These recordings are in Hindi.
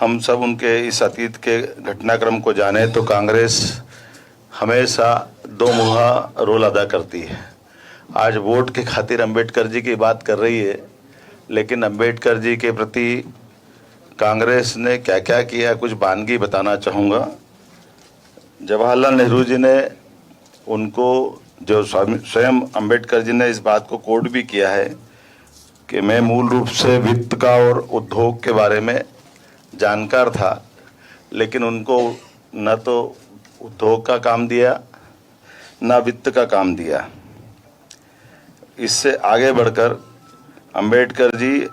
हम सब उनके इस अतीत के घटनाक्रम को जाने तो कांग्रेस हमेशा दो मुहा रोल अदा करती है। आज वोट के खातिर अंबेडकर जी की बात कर रही है, लेकिन अंबेडकर जी के प्रति कांग्रेस ने क्या क्या किया, कुछ बानगी बताना चाहूँगा। जवाहरलाल नेहरू जी ने उनको, जो स्वयं अंबेडकर जी ने इस बात को कोट भी किया है कि मैं मूल रूप से वित्त का और उद्योग के बारे में जानकार था, लेकिन उनको न तो उद्योग का काम दिया न वित्त का काम दिया। इससे आगे बढ़कर अंबेडकर जी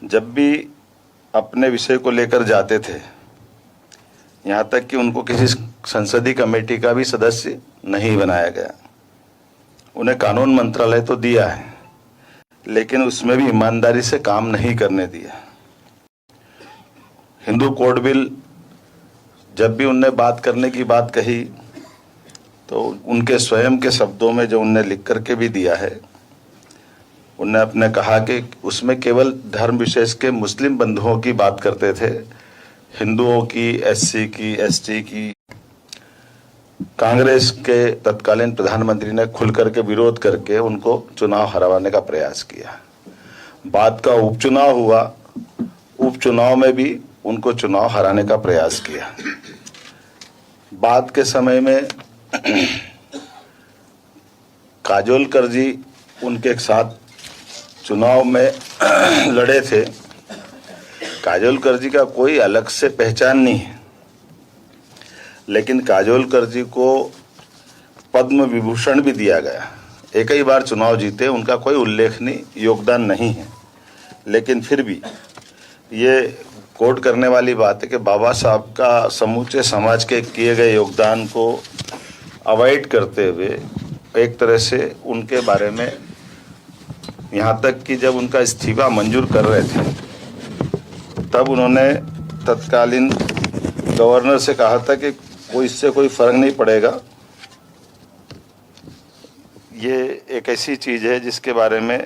जब भी अपने विषय को लेकर जाते थे, यहाँ तक कि उनको किसी संसदीय कमेटी का भी सदस्य नहीं बनाया गया। उन्हें कानून मंत्रालय तो दिया है, लेकिन उसमें भी ईमानदारी से काम नहीं करने दिया। हिंदू कोड बिल जब भी उनने बात करने की बात कही तो उनके स्वयं के शब्दों में जो उनने लिख करके भी दिया है, उनने अपने कहा कि उसमें केवल धर्म विशेष के मुस्लिम बंधुओं की बात करते थे, हिंदुओं की, एससी की, एसटी की। कांग्रेस के तत्कालीन प्रधानमंत्री ने खुल करके विरोध करके उनको चुनाव हरवाने का प्रयास किया। बाद का उपचुनाव हुआ, उपचुनाव में भी उनको चुनाव हराने का प्रयास किया। बाद के समय में काजोलकर जी उनके साथ चुनाव में लड़े थे। काजोलकर जी का कोई अलग से पहचान नहीं है, लेकिन काजोलकर जी को पद्म विभूषण भी दिया गया। एक ही बार चुनाव जीते, उनका कोई उल्लेखनीय योगदान नहीं है, लेकिन फिर भी ये कोट करने वाली बात है कि बाबा साहब का समूचे समाज के किए गए योगदान को अवॉइड करते हुए एक तरह से उनके बारे में, यहाँ तक कि जब उनका इस्तीफा मंजूर कर रहे थे तब उन्होंने तत्कालीन गवर्नर से कहा था कि इससे कोई फर्क नहीं पड़ेगा। ये एक ऐसी चीज़ है जिसके बारे में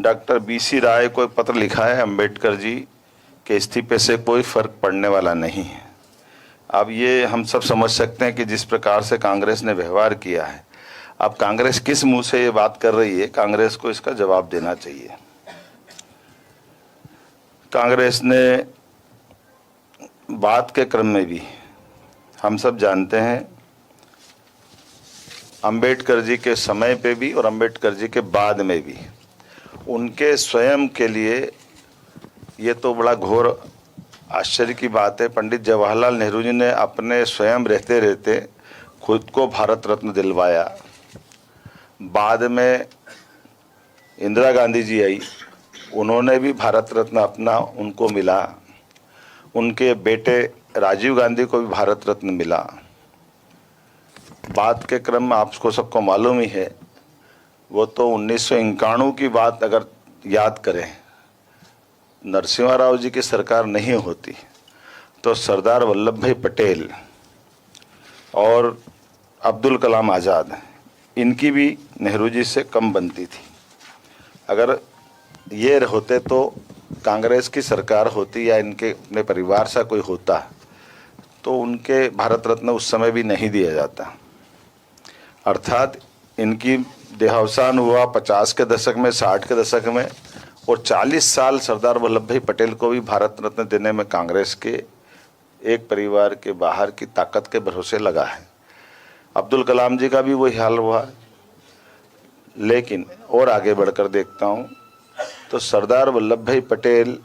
डॉक्टर BC राय को पत्र लिखा है अंबेडकर जी के इस्तीफे से कोई फर्क पड़ने वाला नहीं है। अब ये हम सब समझ सकते हैं कि जिस प्रकार से कांग्रेस ने व्यवहार किया है, अब कांग्रेस किस मुंह से ये बात कर रही है, कांग्रेस को इसका जवाब देना चाहिए। कांग्रेस ने बात के क्रम में भी, हम सब जानते हैं, अंबेडकर जी के समय पे भी और अंबेडकर जी के बाद में भी उनके स्वयं के लिए, ये तो बड़ा घोर आश्चर्य की बात है, पंडित जवाहरलाल नेहरू जी ने अपने स्वयं रहते रहते खुद को भारत रत्न दिलवाया। बाद में इंदिरा गांधी जी आई, उन्होंने भी भारत रत्न अपना उनको मिला। उनके बेटे राजीव गांधी को भी भारत रत्न मिला। बात के क्रम में आपको सबको मालूम ही है, वो तो 1991 की बात अगर याद करें, नरसिम्हा राव जी की सरकार नहीं होती तो सरदार वल्लभ भाई पटेल और अब्दुल कलाम आज़ाद, इनकी भी नेहरू जी से कम बनती थी। अगर ये होते तो कांग्रेस की सरकार होती या इनके अपने परिवार से कोई होता तो उनके भारत रत्न उस समय भी नहीं दिया जाता। अर्थात इनकी देहावसान हुआ 50 के दशक में, 60 के दशक में, और 40 साल सरदार वल्लभ भाई पटेल को भी भारत रत्न देने में कांग्रेस के एक परिवार के बाहर की ताकत के भरोसे लगा है। अब्दुल कलाम जी का भी वही हाल हुआ। लेकिन और आगे बढ़कर देखता हूँ तो सरदार वल्लभ भाई पटेल,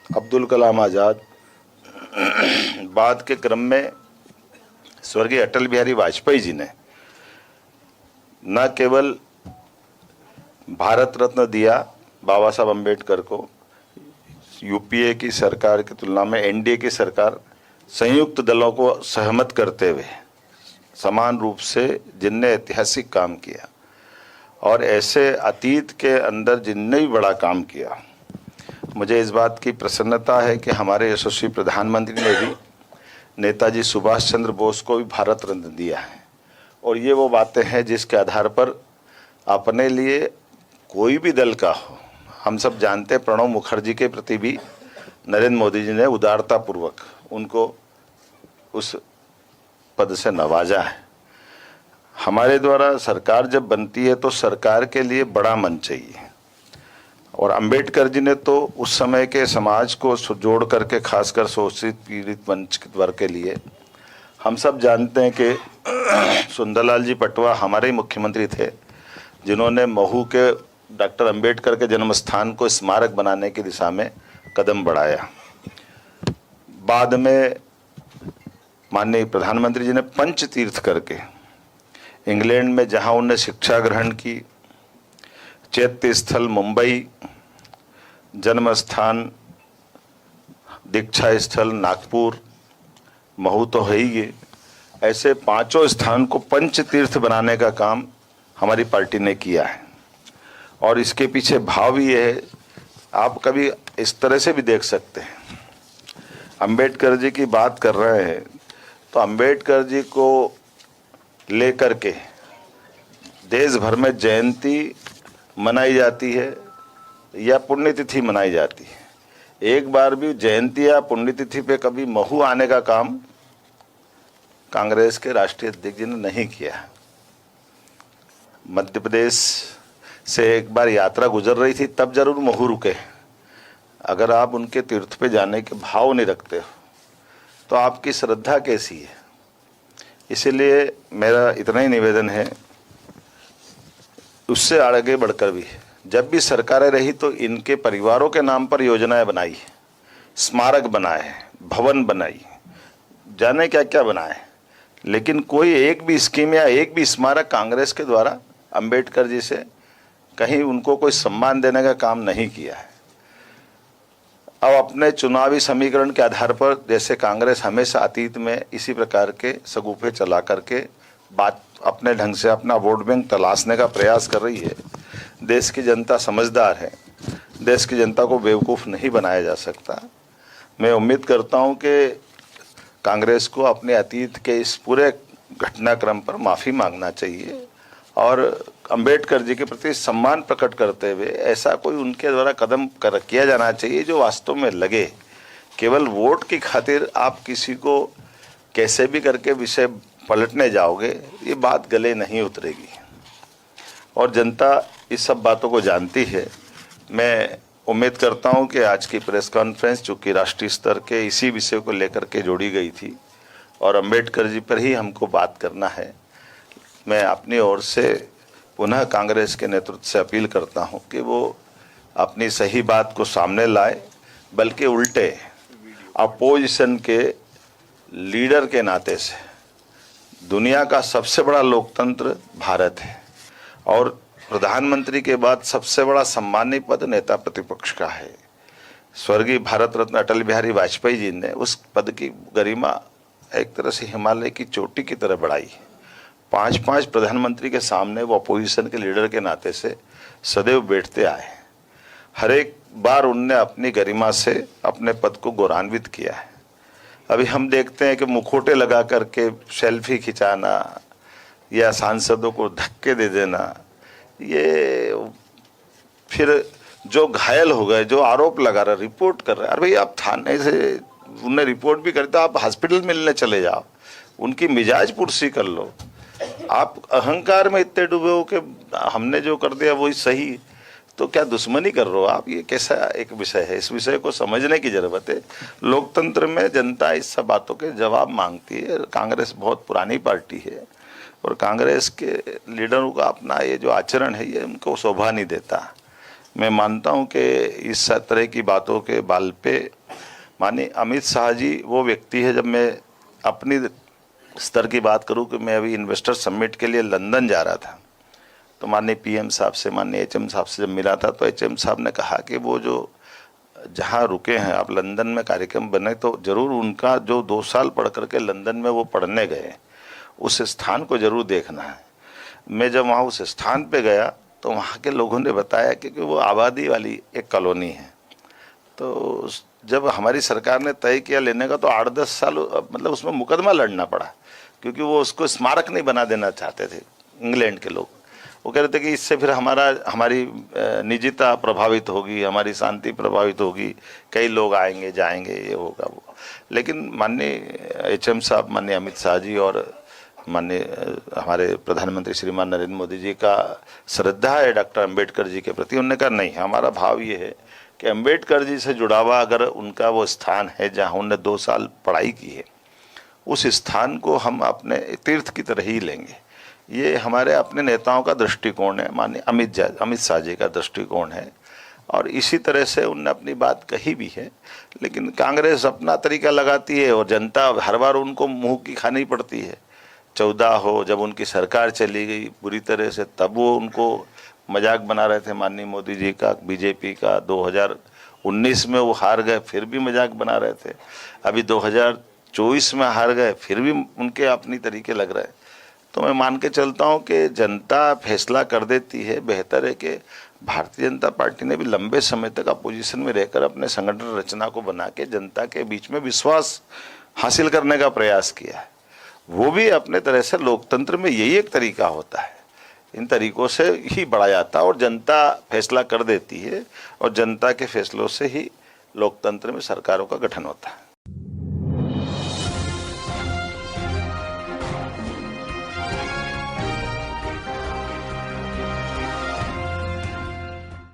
अब्दुल कलाम आज़ाद, बाद के क्रम में स्वर्गीय अटल बिहारी वाजपेयी जी ने न केवल भारत रत्न दिया बाबा साहब अम्बेडकर को, यूपीए की सरकार की तुलना में एनडीए की सरकार संयुक्त दलों को सहमत करते हुए समान रूप से जिनने ऐतिहासिक काम किया और ऐसे अतीत के अंदर जिनने भी बड़ा काम किया, मुझे इस बात की प्रसन्नता है कि हमारे यशस्वी प्रधानमंत्री ने भी नेताजी सुभाष चंद्र बोस को भी भारत रत्न दिया है। और ये वो बातें हैं जिसके आधार पर अपने लिए कोई भी दल का हो, हम सब जानते प्रणब मुखर्जी के प्रति भी नरेंद्र मोदी जी ने उदारतापूर्वक उनको उस पद से नवाजा है। हमारे द्वारा सरकार जब बनती है तो सरकार के लिए बड़ा मन चाहिए, और अंबेडकर जी ने तो उस समय के समाज को जोड़ करके, खासकर शोषित पीड़ित वंचित वर्ग के लिए, हम सब जानते हैं कि सुंदरलाल जी पटवा हमारे ही मुख्यमंत्री थे, जिन्होंने महू के डॉक्टर अंबेडकर के जन्म स्थान को स्मारक बनाने की दिशा में कदम बढ़ाया। बाद में माननीय प्रधानमंत्री जी ने पंच तीर्थ करके इंग्लैंड में जहां उन्होंने शिक्षा ग्रहण की, चैत्य स्थल मुंबई, जन्म स्थान दीक्षा स्थल नागपुर, महू तो है ही, ये ऐसे 5 स्थान को पंच तीर्थ बनाने का काम हमारी पार्टी ने किया है। और इसके पीछे भाव भी ये है, आप कभी इस तरह से भी देख सकते हैं। अंबेडकर जी की बात कर रहे हैं तो अंबेडकर जी को लेकर के देश भर में जयंती मनाई जाती है या पुण्यतिथि मनाई जाती है। एक बार भी जयंती या पुण्यतिथि पे कभी महू आने का काम कांग्रेस के राष्ट्रीय अध्यक्ष जी ने नहीं किया। मध्य प्रदेश से एक बार यात्रा गुजर रही थी, तब जरूर महू रुके। अगर आप उनके तीर्थ पे जाने के भाव नहीं रखते हो तो आपकी श्रद्धा कैसी है? इसीलिए मेरा इतना ही निवेदन है, उससे आगे बढ़कर भी जब भी सरकारें रही तो इनके परिवारों के नाम पर योजनाएं बनाई, स्मारक बनाए, भवन बनाई, जाने क्या क्या बनाए, लेकिन कोई एक भी स्कीम या एक भी स्मारक कांग्रेस के द्वारा अंबेडकर जी से कहीं उनको कोई सम्मान देने का काम नहीं किया है। अब अपने चुनावी समीकरण के आधार पर, जैसे कांग्रेस हमेशा अतीत में इसी प्रकार के सगुफे चला करके बात अपने ढंग से अपना वोट बैंक तलाशने का प्रयास कर रही है। देश की जनता समझदार है, देश की जनता को बेवकूफ़ नहीं बनाया जा सकता। मैं उम्मीद करता हूं कि कांग्रेस को अपने अतीत के इस पूरे घटनाक्रम पर माफ़ी मांगना चाहिए और अंबेडकर जी के प्रति सम्मान प्रकट करते हुए ऐसा कोई उनके द्वारा कदम किया जाना चाहिए जो वास्तव में लगे। केवल वोट की खातिर आप किसी को कैसे भी करके विषय पलटने जाओगे, ये बात गले नहीं उतरेगी और जनता इस सब बातों को जानती है। मैं उम्मीद करता हूं कि आज की प्रेस कॉन्फ्रेंस, चूँकि राष्ट्रीय स्तर के इसी विषय को लेकर के जोड़ी गई थी और अंबेडकर जी पर ही हमको बात करना है, मैं अपनी ओर से पुनः कांग्रेस के नेतृत्व से अपील करता हूं कि वो अपनी सही बात को सामने लाए, बल्कि उल्टे अपोजिशन के लीडर के नाते से दुनिया का सबसे बड़ा लोकतंत्र भारत है और प्रधानमंत्री के बाद सबसे बड़ा सम्मानीय पद नेता प्रतिपक्ष का है। स्वर्गीय भारत रत्न अटल बिहारी वाजपेयी जी ने उस पद की गरिमा एक तरह से हिमालय की चोटी की तरह बढ़ाई। 5-5 प्रधानमंत्री के सामने वो अपोजिशन के लीडर के नाते से सदैव बैठते आए। हर एक बार उनने अपनी गरिमा से अपने पद को गौरवान्वित किया है। अभी हम देखते हैं कि मुखौटे लगा करके सेल्फी खिंचाना या सांसदों को धक्के दे देना, ये फिर जो घायल हो गए, जो आरोप लगा रहे, रिपोर्ट कर रहे हैं, अरे भाई आप थाने से उन्हें रिपोर्ट भी करते, आप हॉस्पिटल मिलने चले जाओ, उनकी मिजाज पुरसी कर लो। आप अहंकार में इतने डूबे हो कि हमने जो कर दिया वही सही, तो क्या दुश्मनी कर रहे हो आप? ये कैसा एक विषय है? इस विषय को समझने की जरूरत है। लोकतंत्र में जनता इस सब बातों के जवाब मांगती है। कांग्रेस बहुत पुरानी पार्टी है और कांग्रेस के लीडरों का अपना ये जो आचरण है ये उनको शोभा नहीं देता। मैं मानता हूँ कि इस तरह की बातों के बाल पे माननीय अमित शाह जी वो व्यक्ति है। जब मैं अपनी स्तर की बात करूं कि मैं अभी इन्वेस्टर समिट के लिए लंदन जा रहा था, तो माननीय पीएम साहब से, माननीय एचएम साहब से जब मिला था तो एचएम साहब ने कहा कि वो जो जहां रुके हैं आप लंदन में कार्यक्रम बने तो जरूर उनका जो 2 साल पढ़ करके लंदन में वो पढ़ने गए उस स्थान को जरूर देखना है। मैं जब वहाँ उस स्थान पे गया तो वहाँ के लोगों ने बताया कि वो आबादी वाली एक कॉलोनी है। तो जब हमारी सरकार ने तय किया लेने का तो 8-10 साल मतलब उसमें मुकदमा लड़ना पड़ा, क्योंकि वो उसको स्मारक नहीं बना देना चाहते थे इंग्लैंड के लोग। वो कह रहे थे कि इससे फिर हमारी निजता प्रभावित होगी, हमारी शांति प्रभावित होगी, कई लोग आएंगे जाएंगे, ये होगा वो। लेकिन माननीय HM साहब, माननीय अमित शाह जी और माननीय हमारे प्रधानमंत्री श्रीमान नरेंद्र मोदी जी का श्रद्धा है डॉक्टर अंबेडकर जी के प्रति। उन्होंने कहा नहीं, हमारा भाव ये है कि अंबेडकर जी से जुड़ा हुआ अगर उनका वो स्थान है जहाँ उन्होंने 2 साल पढ़ाई की है, उस स्थान को हम अपने तीर्थ की तरह ही लेंगे। ये हमारे अपने नेताओं का दृष्टिकोण है, माननीय अमित शाह जी का दृष्टिकोण है, और इसी तरह से उनने अपनी बात कही भी है। लेकिन कांग्रेस अपना तरीका लगाती है और जनता हर बार उनको मुंह की खानी पड़ती है। 14 हो, जब उनकी सरकार चली गई बुरी तरह से, तब वो उनको मजाक बना रहे थे माननीय मोदी जी का, बीजेपी का। 2019 में वो हार गए, फिर भी मजाक बना रहे थे। अभी 2024 में हार गए, फिर भी उनके अपनी तरीके लग रहे हैं। तो मैं मान के चलता हूँ कि जनता फैसला कर देती है। बेहतर है कि भारतीय जनता पार्टी ने भी लंबे समय तक अपोजिशन में रहकर अपने संगठन रचना को बना के जनता के बीच में विश्वास हासिल करने का प्रयास किया है। वो भी अपने तरह से, लोकतंत्र में यही एक तरीका होता है, इन तरीकों से ही बढ़ा जाता है और जनता फैसला कर देती है, और जनता के फैसलों से ही लोकतंत्र में सरकारों का गठन होता है।